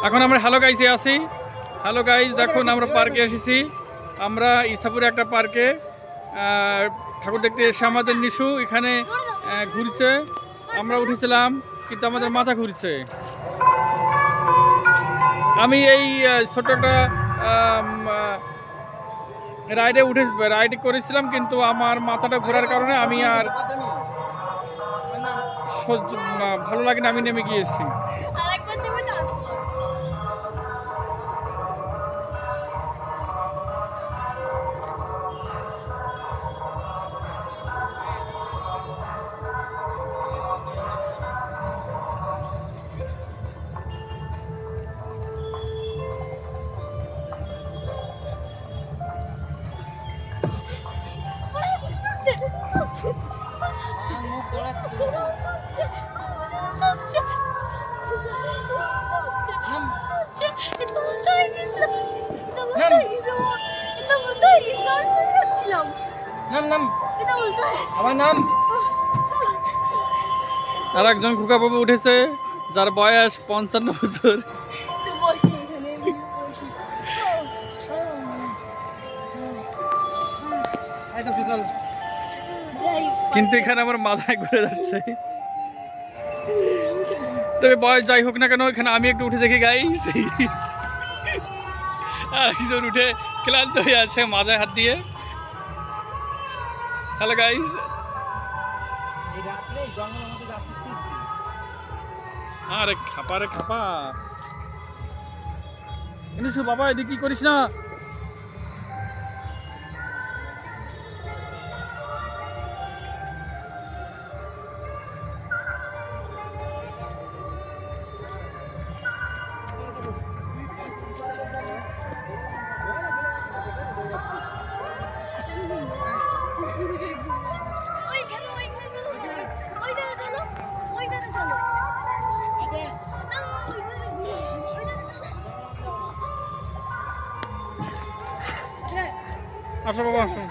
এখন আমরা হ্যালো গাইজে আছি। হ্যালো গাইজ, দেখুন আমরা পার্কে এসেছি। আমরা ইসাপুরে একটা পার্কে ঠাকুর দেখতে এসে আমাদের নিশু এখানে ঘুরছে। আমরা উঠেছিলাম কিন্তু আমাদের মাথা ঘুরছে। আমি এই ছোট একটা রাইড করেছিলাম কিন্তু আমার মাথাটা ঘোরার কারণে আমি আর ভালো লাগে না, আমি নেমে গিয়েছি। আর একজন খোকা বাবু উঠেছে যার বয়স 55 বছর। কিন্তু এখানে আমার মাথায় ঘুরে যাচ্ছে। তবে বয়স যাই হোক না কেন, এখানে আমি একটু উঠে দেখি গাইস। আর একজন উঠে ক্লান্ত হয়ে আছে মাথায় হাত দিয়ে। হ্যালো গাইস, আরে খাপা রে খাপা, এনেছো বাবা, এদিকে কি করিস না। আসো বাবা আসো।